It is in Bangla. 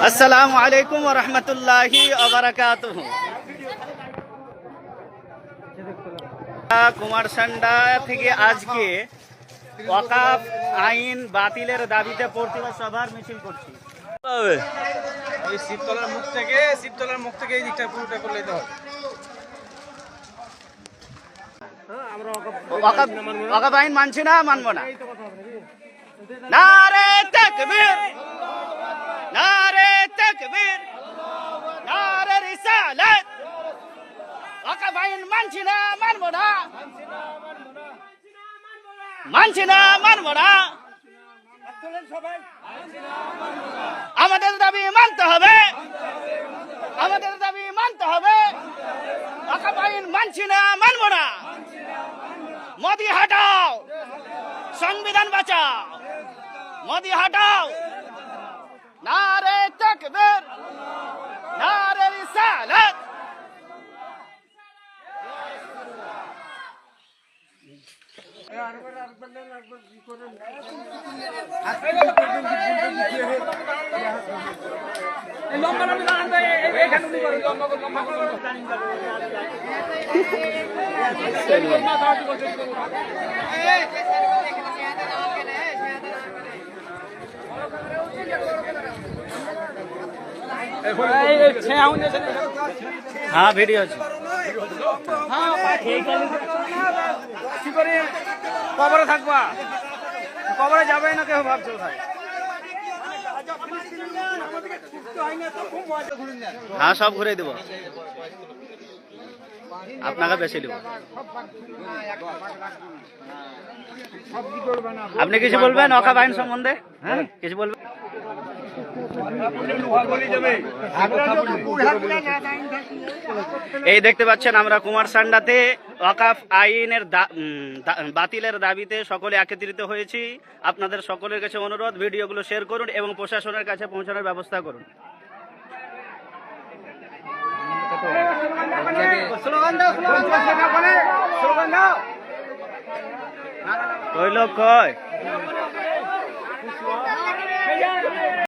আসসালামু আলাইকুম ওয়া রাহমাতুল্লাহি ওয়া বারাকাতুহু। কুমারসান্ডা থেকে আজকে ওয়াকাফ আইন বাতিলের দাবিতে প্রতিবাদ সভার মিছিল করছি। ওই শিবতলার মুখ থেকে এই দিকটা পুরোটা করলে তো হবে। ওয়াকাফ আইন মানছি না, মানবো না। নারে তাকবীর, নারে তাকবীর, নারে রিসালাত। ওয়াকাফ আইন মানছি না, মানবো না, মানছি না, মানবো না। আমাদের দাবি মানতে হবে, আমাদের দাবি মানতে হবে। ওয়াকাফ আইন মানছি না, মানবো না। মোদি হটাও, সংবিধান বাঁচাও। মোদি হটাও। নারে তাকবীর, নারে রিসালাত। হ্যাঁ, ভিডিও আছে। কবরে থাকবা, কবরে যাবে না কেউ, ভাবছো ভাই। হ্যাঁ, সব ঘুরে দেব, আপনাকে বেশি দেব। আপনি কিছু বলবেন ওয়াকাফ আইন সম্বন্ধে? হ্যাঁ, কিছু বলবেন? এই দেখতে পাচ্ছেন আমরা কুমারসান্ডাতে ওয়াকাফ আইনের বাতিলের দাবিতে সকলে একত্রিত হয়েছি। আপনাদের সকলের কাছে অনুরোধ, ভিডিওগুলো শেয়ার করুন এবং প্রশাসনের কাছে পৌঁছানোর ব্যবস্থা করুন। কই লোক কয়